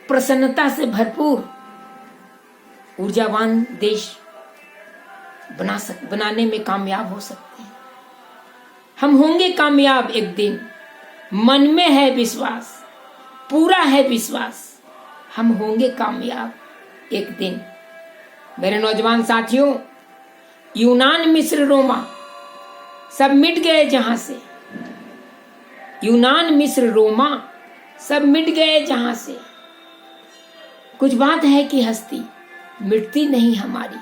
प्रसन्नता से भरपूर ऊर्जावान देश बनाने में कामयाब हो सकते हैं। हम होंगे कामयाब एक दिन, मन में है विश्वास, पूरा है विश्वास, हम होंगे कामयाब एक दिन। मेरे नौजवान साथियों, यूनान, मिस्र, रोमा सब मिट गए जहां से। यूनान, मिस्र, रोमा सब मिट गए जहां से। कुछ बात है कि हस्ती मिटती नहीं हमारी।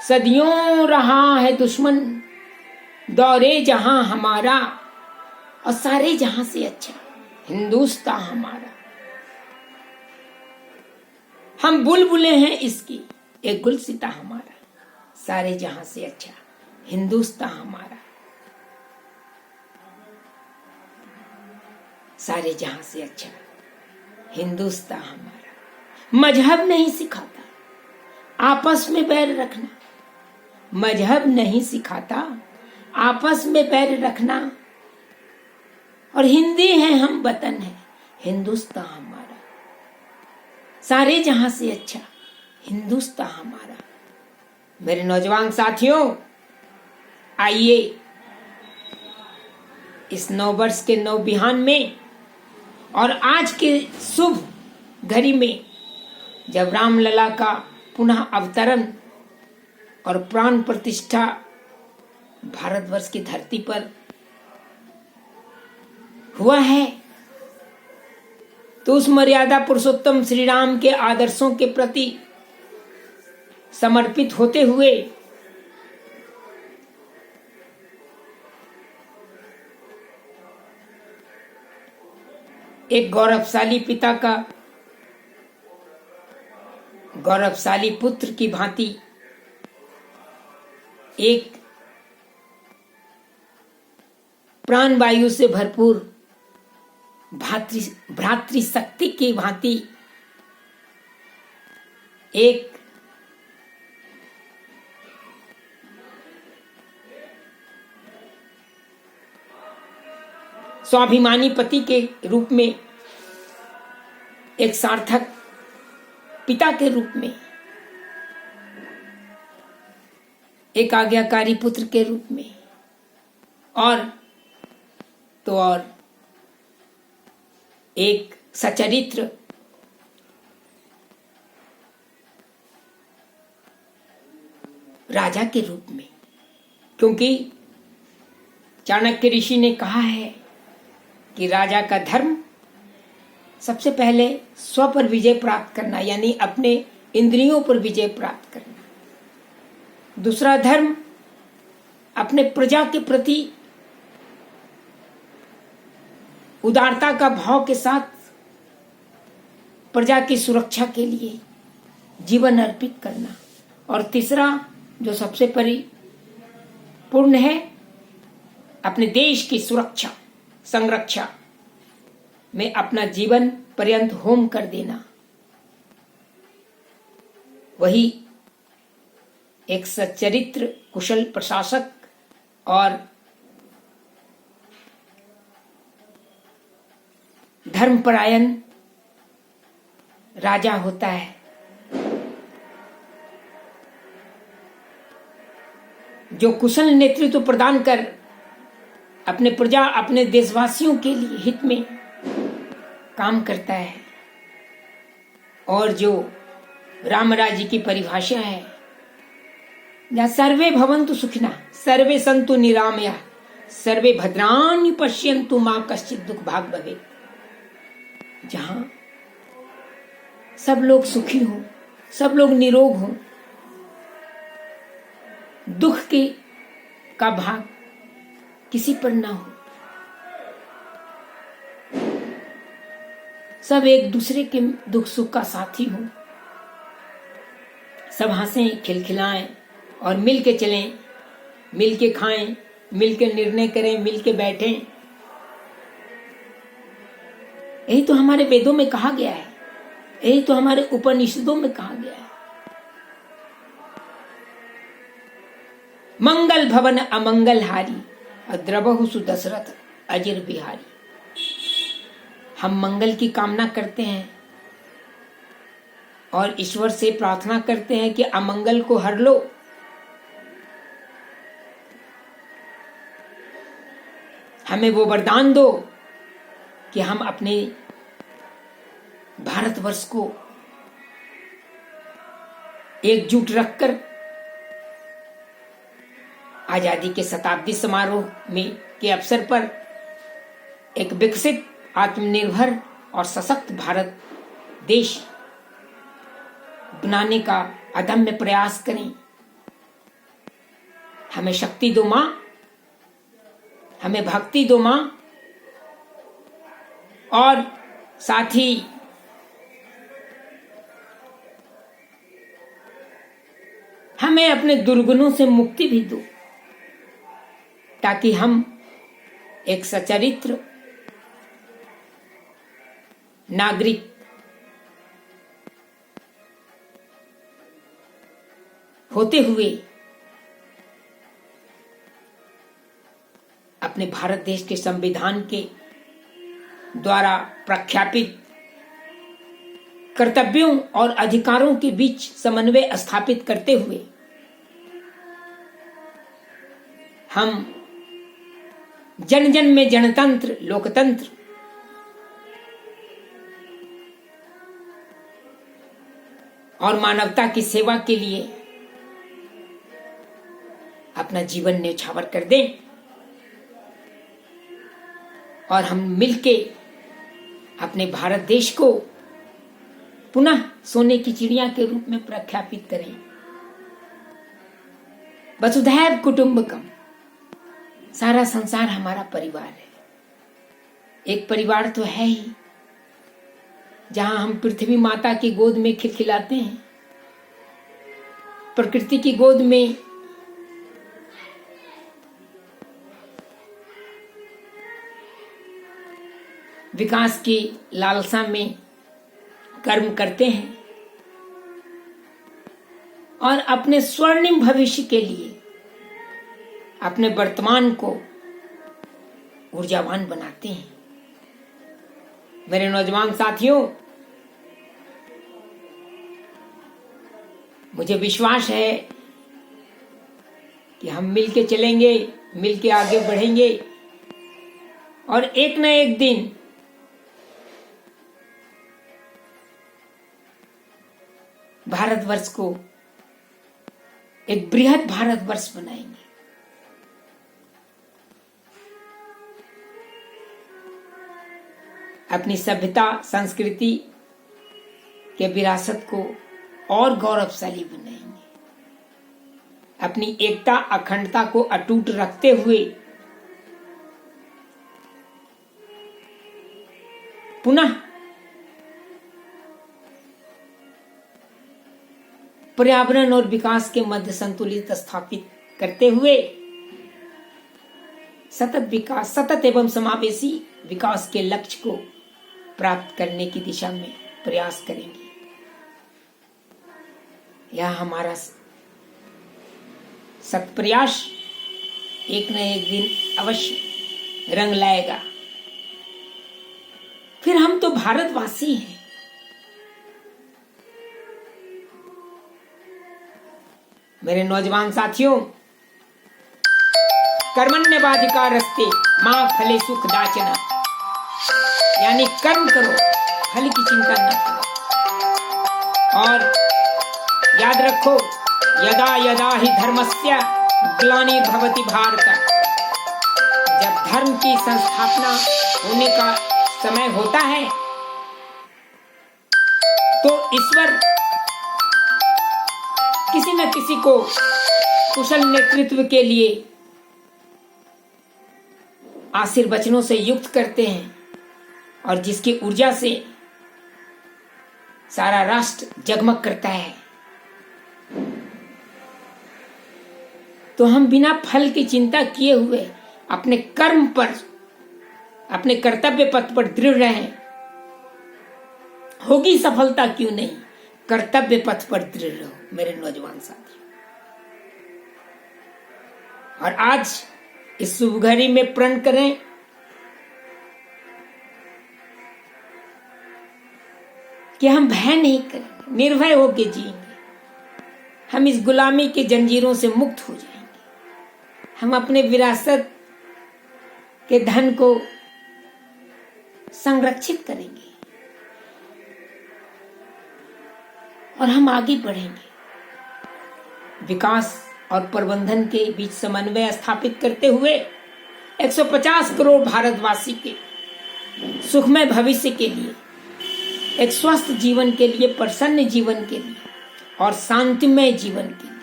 सदियों रहा है दुश्मन दौरे जहां हमारा, और सारे जहां से अच्छा हिंदुस्तान हमारा। हम बुलबुलें हैं इसकी, एक गुलसिता हमारा, सारे जहां से अच्छा हिंदुस्तान हमारा, सारे जहां से अच्छा हिंदुस्तान हमारा। मजहब नहीं सिखाता आपस में बैर रखना, मजहब नहीं सिखाता आपस में बैर रखना, और हिंदी है हम, वतन है हिंदुस्तान हमारा, सारे जहां से अच्छा हिंदुस्तान हमारा। मेरे नौजवान साथियों, आइए इस नव वर्ष के नव बिहान में और आज के शुभ घड़ी में, जब रामलला का पुनः अवतरण और प्राण प्रतिष्ठा भारतवर्ष की धरती पर हुआ है, तो उस मर्यादा पुरुषोत्तम श्री राम के आदर्शों के प्रति समर्पित होते हुए एक गौरवशाली पिता का गौरवशाली पुत्र की भांति एक प्राण वायु से भरपूर भ्रातृशक्ति की भांति एक स्वाभिमानी पति के रूप में, एक सार्थक पिता के रूप में, एक आज्ञाकारी पुत्र के रूप में, और तो और एक सचरित्र राजा के रूप में। क्योंकि चाणक्य ऋषि ने कहा है कि राजा का धर्म सबसे पहले स्व पर विजय प्राप्त करना, यानी अपने इंद्रियों पर विजय प्राप्त करना। दूसरा धर्म अपने प्रजा के प्रति उदारता का भाव के साथ प्रजा की सुरक्षा के लिए जीवन अर्पित करना। और तीसरा जो सबसे परिपूर्ण है, अपने देश की सुरक्षा संरक्षा में अपना जीवन पर्यंत होम कर देना। वही एक सच्चरित्र कुशल प्रशासक और धर्मपरायण राजा होता है, जो कुशल नेतृत्व प्रदान कर अपने प्रजा, अपने देशवासियों के लिए हित में काम करता है। और जो राम राज्य की परिभाषा है, या सर्वे भवन्तु सुखिनः सर्वे सन्तु निरामया सर्वे भद्राणि पश्यन्तु मा कश्चित् दुःख भाग् भवेत्, जहां सब लोग सुखी हों, सब लोग निरोग हों, दुख के का भाग किसी पर ना हो, सब एक दूसरे के दुख सुख का साथी हो, सब हंसें खिलखिलाएं और मिल के चलें, मिल के खाएं, मिल के निर्णय करें, मिल के बैठें। यही तो हमारे वेदों में कहा गया है, यही तो हमारे उपनिषदों में कहा गया है। मंगल भवन अमंगल हारी द्रवहु सुदशरथ अजिर बिहारी। हम मंगल की कामना करते हैं, और ईश्वर से प्रार्थना करते हैं कि अमंगल को हर लो। हमें वो वरदान दो कि हम अपने भारतवर्ष को एकजुट रखकर आजादी के शताब्दी समारोह में के अवसर पर एक विकसित, आत्मनिर्भर और सशक्त भारत देश बनाने का अदम्य प्रयास करें। हमें शक्ति दो मां, हमें भक्ति दो मां, और साथ ही हमें अपने दुर्गुणों से मुक्ति भी दो, ताकि हम एक सचरित्र नागरिक होते हुए अपने भारत देश के संविधान के द्वारा प्रख्यापित कर्तव्यों और अधिकारों के बीच समन्वय स्थापित करते हुए हम जन जन में जनतंत्र, लोकतंत्र और मानवता की सेवा के लिए अपना जीवन न्यौछावर कर दें और हम मिलके अपने भारत देश को पुनः सोने की चिड़िया के रूप में प्रख्यापित करें। वसुधैव कुटुंबकम, सारा संसार हमारा परिवार है। एक परिवार तो है ही, जहां हम पृथ्वी माता की गोद में खिलखिलाते हैं, प्रकृति की गोद में विकास की लालसा में कर्म करते हैं और अपने स्वर्णिम भविष्य के लिए अपने वर्तमान को ऊर्जावान बनाते हैं। मेरे नौजवान साथियों, मुझे विश्वास है कि हम मिलके चलेंगे, मिलके आगे बढ़ेंगे और एक न एक दिन भारतवर्ष को एक बृहद भारतवर्ष बनाएंगे। अपनी सभ्यता, संस्कृति के विरासत को और गौरवशाली बनाएंगे। अपनी एकता, अखंडता को अटूट रखते हुए पुनः पर्यावरण और विकास के मध्य संतुलित स्थापित करते हुए सतत एवं समावेशी विकास के लक्ष्य को प्राप्त करने की दिशा में प्रयास करेंगे। यह हमारा सत्प्रयास एक न एक दिन अवश्य रंग लाएगा। फिर हम तो भारतवासी हैं। मेरे नौजवान साथियों, कर्मण्यवाधिकारस्ते मां फले सुख दाचना, यानी कर्म करो, फल की चिंता न करो। और याद रखो, यदा यदा ही धर्मस्य ग्लानिर्भवति भारत, जब धर्म की संस्थापना होने का समय होता है तो ईश्वर किसी न किसी को कुशल नेतृत्व के लिए आशीर्वचनों से युक्त करते हैं और जिसकी ऊर्जा से सारा राष्ट्र जगमग करता है। तो हम बिना फल की चिंता किए हुए अपने कर्म पर, अपने कर्तव्य पथ पर दृढ़ रहें। होगी सफलता क्यों नहीं, कर्तव्य पथ पर दृढ़ रहो मेरे नौजवान साथी। और आज इस शुभ घड़ी में प्रण करें कि हम भय नहीं करेंगे, निर्भय होके जिएंगे। हम इस गुलामी के जंजीरों से मुक्त हो जाएंगे। हम अपने विरासत के धन को संरक्षित करेंगे और हम आगे बढ़ेंगे। विकास और प्रबंधन के बीच समन्वय स्थापित करते हुए 150 करोड़ भारतवासी के सुखमय भविष्य के लिए, एक स्वस्थ जीवन के लिए, प्रसन्न जीवन के लिए और शांतिमय जीवन के लिए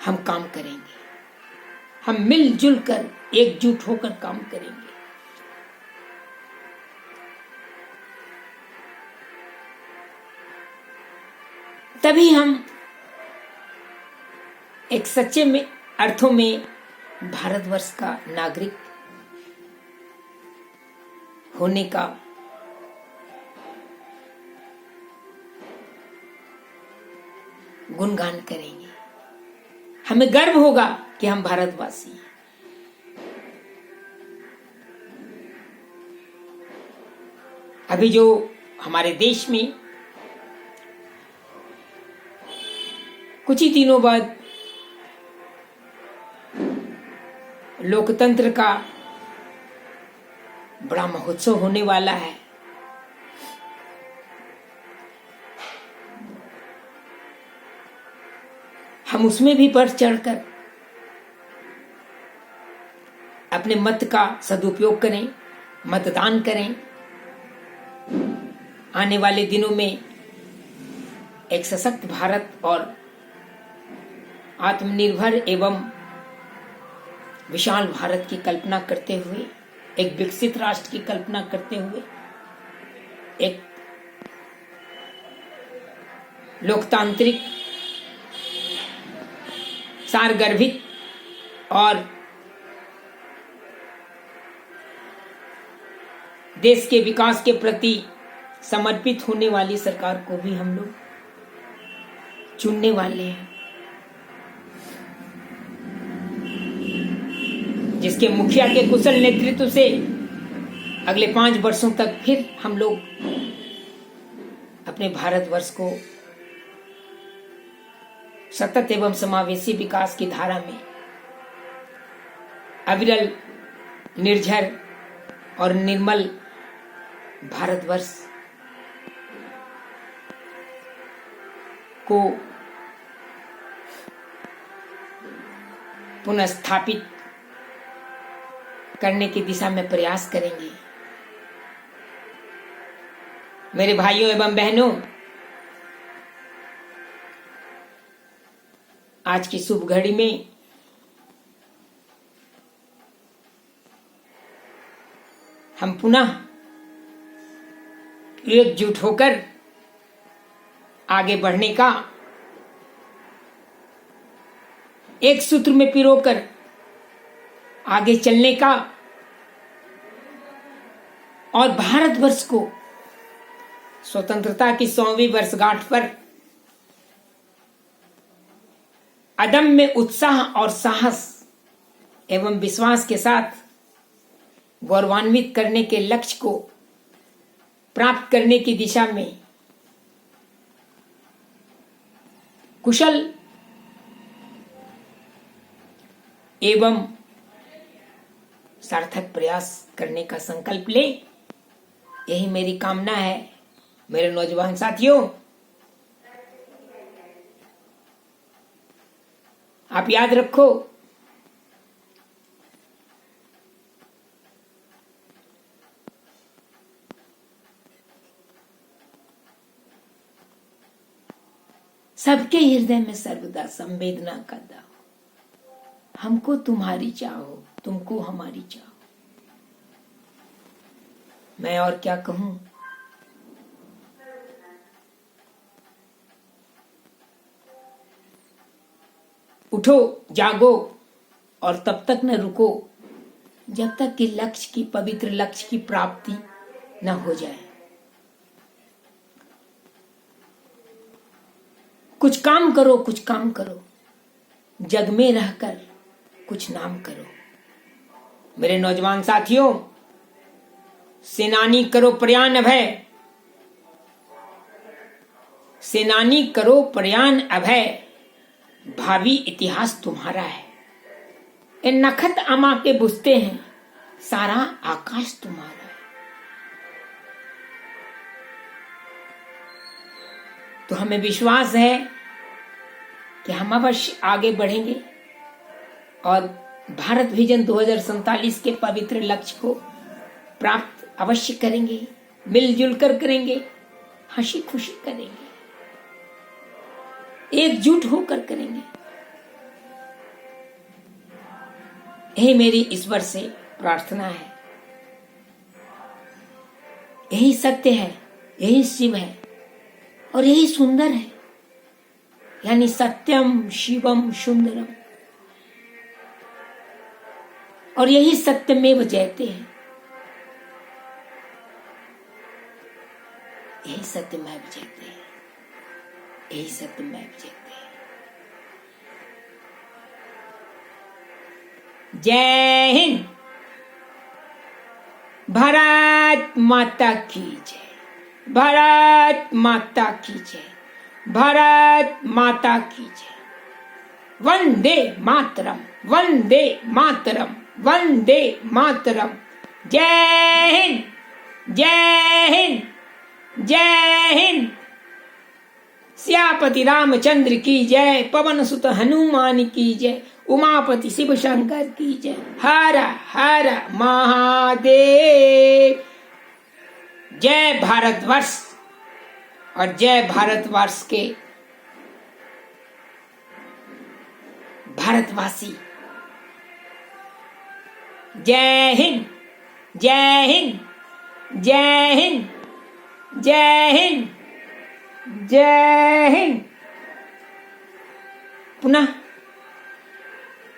हम काम करेंगे। हम मिलजुल कर, एकजुट होकर काम करेंगे। तभी हम एक सच्चे में अर्थों में भारतवर्ष का नागरिक होने का गुणगान करेंगे। हमें गर्व होगा कि हम भारतवासी हैं। अभी जो हमारे देश में कुछ ही दिनों बाद लोकतंत्र का बड़ा महोत्सव होने वाला है। हम उसमें भी बढ़ चढ़कर अपने मत का सदुपयोग करें, मतदान करें। आने वाले दिनों में एक सशक्त भारत और आत्मनिर्भर एवं विशाल भारत की कल्पना करते हुए, एक विकसित राष्ट्र की कल्पना करते हुए, एक लोकतांत्रिक, सारगर्भित और देश के विकास के प्रति समर्पित होने वाली सरकार को भी हम लोग चुनने वाले हैं, जिसके मुखिया के कुशल नेतृत्व से अगले 5 वर्षों तक फिर हम लोग अपने भारतवर्ष को सतत एवं समावेशी विकास की धारा में अविरल, निर्झर और निर्मल भारतवर्ष को पुनः स्थापित करने की दिशा में प्रयास करेंगे। मेरे भाइयों एवं बहनों, आज की शुभ घड़ी में हम पुनः एकजुट होकर आगे बढ़ने का, एक सूत्र में पिरोकर आगे चलने का और भारतवर्ष को स्वतंत्रता की 100वीं वर्षगांठ पर अदम्य उत्साह और साहस एवं विश्वास के साथ गौरवान्वित करने के लक्ष्य को प्राप्त करने की दिशा में कुशल एवं सार्थक प्रयास करने का संकल्प ले, यही मेरी कामना है। मेरे नौजवान साथियों, आप याद रखो, सबके हृदय में सर्वदा संवेदना का दाव। हमको तुम्हारी चाहो, तुमको हमारी चाहो। मैं और क्या कहूं। उठो, जागो और तब तक न रुको जब तक कि लक्ष्य की, पवित्र लक्ष्य की प्राप्ति न हो जाए। कुछ काम करो, कुछ काम करो, जग में रहकर कुछ नाम करो। मेरे नौजवान साथियों, सेनानी करो प्रयाण अभय, सेनानी करो प्रयाण अभय, भावी इतिहास तुम्हारा है। ए नखत अमा के बुझते हैं, सारा आकाश तुम्हारा है। तो हमें विश्वास है कि हम अवश्य आगे बढ़ेंगे और भारत विजन 2047 के पवित्र लक्ष्य को प्राप्त अवश्य करेंगे, मिलजुल कर करेंगे, हंसी खुशी करेंगे, एकजुट होकर करेंगे। यही मेरी ईश्वर से प्रार्थना है। यही सत्य है, यही शिव है और यही सुंदर है, यानी सत्यम शिवम सुंदरम। और यही सत्यमेव जयते हैं, यही सत्यमेव जयते हैं, यही सत्यमेव जयते हैं। जय हिंद। भारत माता की जय, भारत माता की जय, भारत माता की जय। वंदे मातरम, वंदे मातरम, वंदे मातरम। जय हिंद, जय हिंद, जय हिंद। सियापति रामचंद्र की जय, पवन सुत हनुमान की जय, उमापति शिव शंकर की जय। हर हर महादेव। जय भारतवर्ष और जय भारतवर्ष के भारतवासी। जय हिंद, जय हिंद, जय हिंद, जय हिंद, जय हिंद। पुनः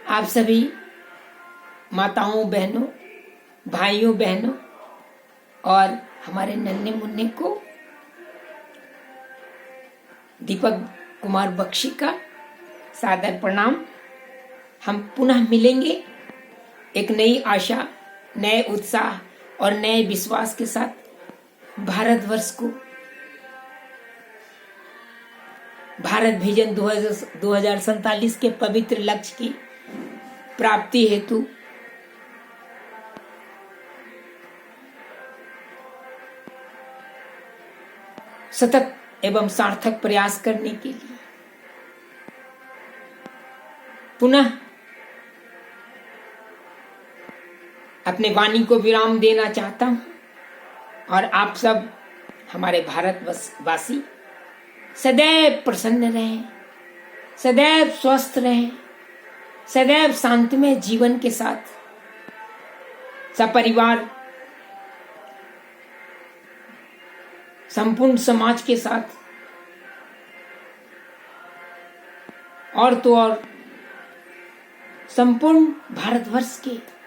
आप सभी माताओं बहनों, भाइयों बहनों और हमारे नन्हे मुन्ने को दीपक कुमार बख्शी का सादर प्रणाम। हम पुनः मिलेंगे एक नई आशा, नए उत्साह और नए विश्वास के साथ। भारतवर्ष को भारत विजन 2047 के पवित्र लक्ष्य की प्राप्ति हेतु सतत एवं सार्थक प्रयास करने के लिए पुनः अपने वाणी को विराम देना चाहता हूं। और आप सब हमारे भारतवासी सदैव प्रसन्न रहें, सदैव स्वस्थ रहें, सदैव शांतिमय जीवन के साथ सपरिवार संपूर्ण समाज के साथ और तो और संपूर्ण भारतवर्ष के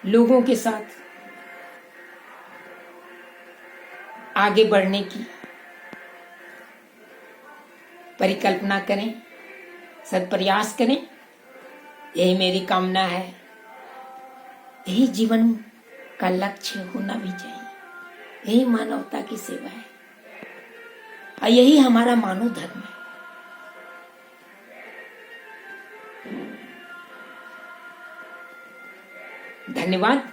लोगों के साथ आगे बढ़ने की परिकल्पना करें, सत्प्रयास करें। यही मेरी कामना है, यही जीवन का लक्ष्य होना भी चाहिए। यही मानवता की सेवा है और यही हमारा मानव धर्म है। धन्यवाद।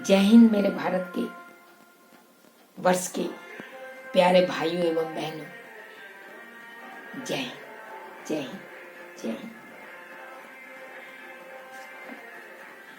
जय हिंद मेरे भारत के वर्ष के प्यारे भाइयों एवं बहनों। जय हिंद, जय हिंद, जय हिंद।